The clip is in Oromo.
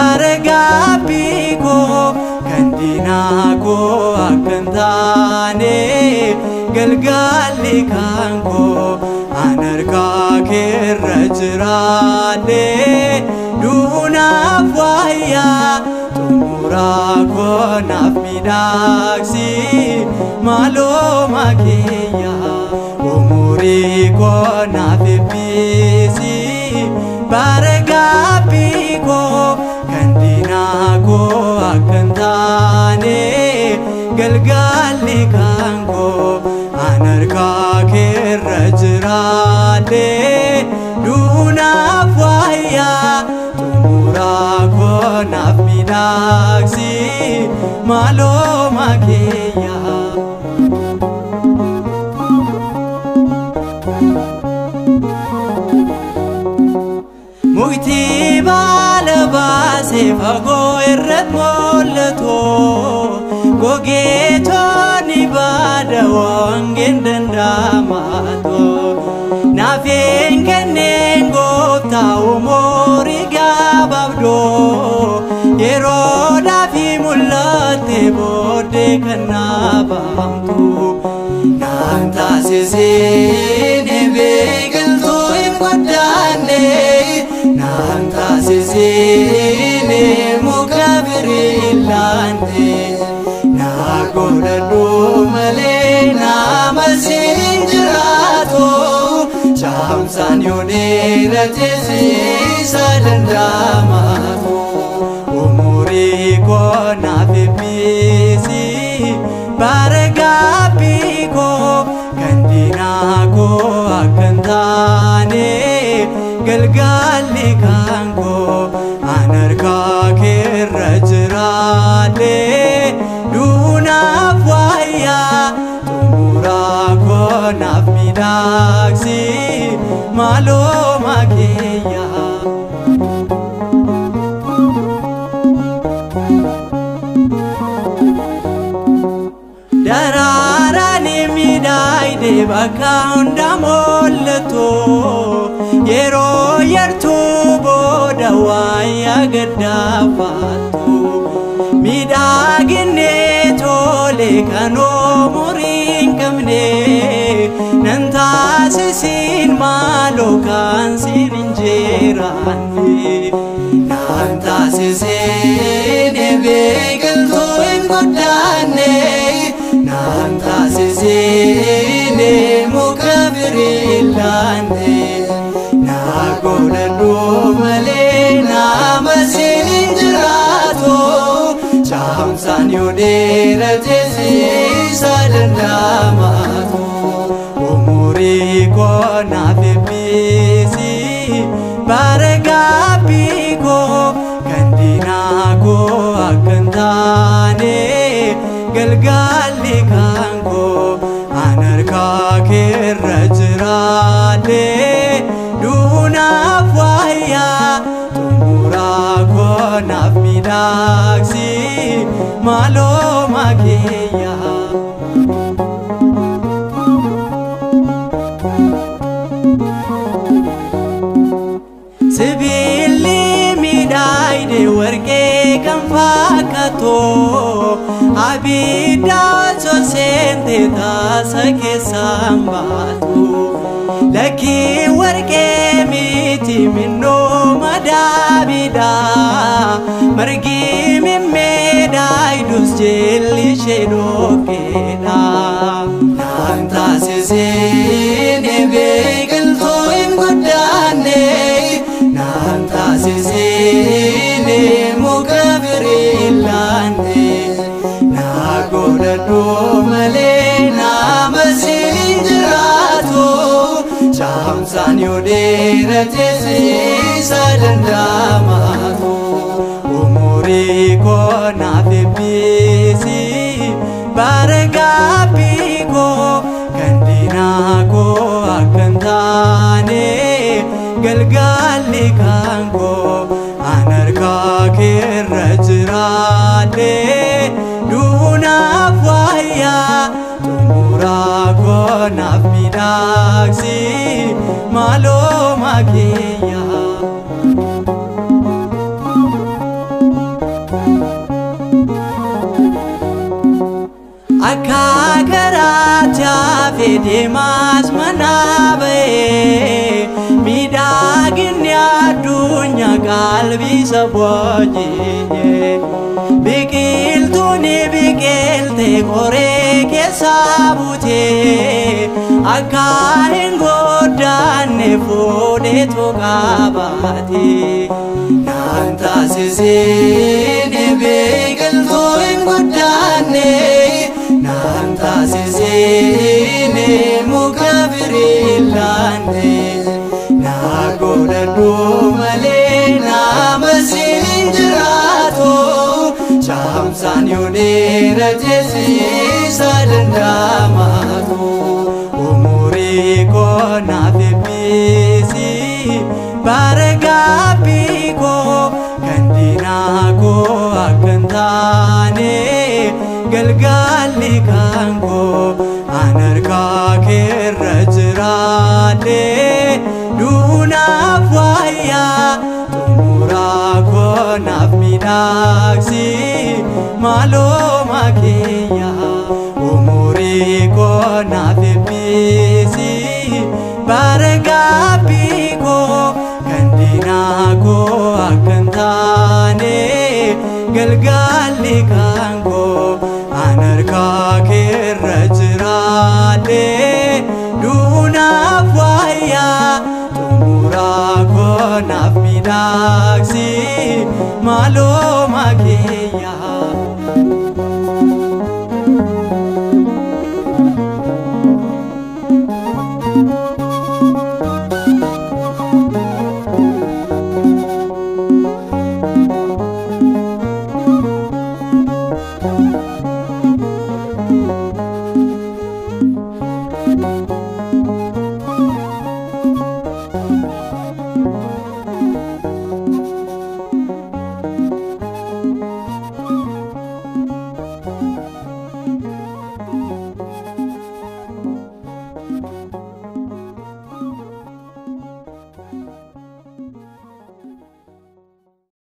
Baragaabiko kandinako akantane galgalli kanko anarka kerajrade dunaaf wayya tumurako nafmidaksi malo makiya umuriko nafibisi Baragaabiko kandinako akantane galgalli kanko anarka kerajrade dunaaf wayya tumurako nafmidaksi malo makiya Mukti balabase fago irrat molto gogetoni bada wangen dandamato nafen kenen gofta umori gababdo yero dafi mulate bode kanabamtu nanta sesene begelto imgodane Nanta sesine mukabirillante Nagodadu male namasinjirato Chamsan yonera tesi sadandamato Umuri ko nafibisi Baragaabiko kandinako akantane galgalli kanko anarka kerajrade dunaaf wayya tumurako nafmidaksi malo makiya dararani midaide bakka hunda molto Yero yertu boda waya gadafatu midagine tole kano murin kamne nanta sisin malo kan sininjerani nanta sisin begal to ingodane nanta sisin mukabirillane Nagodadu male namasinjirato Chamsan yonera tesi sadandamato Umuriko nafibisi Baragaabiko kandinako akantane galgalli kanko anarka kerajrade Dunaaf wayya tumurako nafmidaksi malo makiya Sibilli midaide warge kan fakkato abidda sosente taasa keessaan baatu Laki warge miti minno madabida margi mimmeda idus jelli shedokeda Nanta sesene begelto ingodane Nanta sesene mukabirillante Nagodadu male namasinjirato Chamsan yonera tesi sadandamato Umuriko nafibisi Baragaabiko kandinako akantane galgalli kanko anarka kerajrade dunaaf wayya tumurako nafmidaksi malo makiya deemas mana ba'ee miidhaginni addunyaa qalbii saboojiye biqiltuun biqilte qoree keessa buutee akka hin goddaanne fuudhee tuqaabate naan taasisee biqiltuu hin goddaanne naan taasisee muka biriillaanne naa godhadhu malee nama siin jiraatu caamsaan yoo dheerate siisa danda'amaatu umurii koo naaf eebbisi bara gaabbii koo kan diinaa koo akka hin taane galgalli kan koo an harkaa keerra jiraadhe duunaaf wayyaa xumuraa koo naaf miidhagsi maaloo makiyya umurii koo naaf eebbisi bara gaabbii koo kan diinaa koo akka hin taane galgalli kan koo an harkaa keerra jiraadhe duunaaf wayyaa xumuraa koo naaf miidhagsi maaloo makiyya.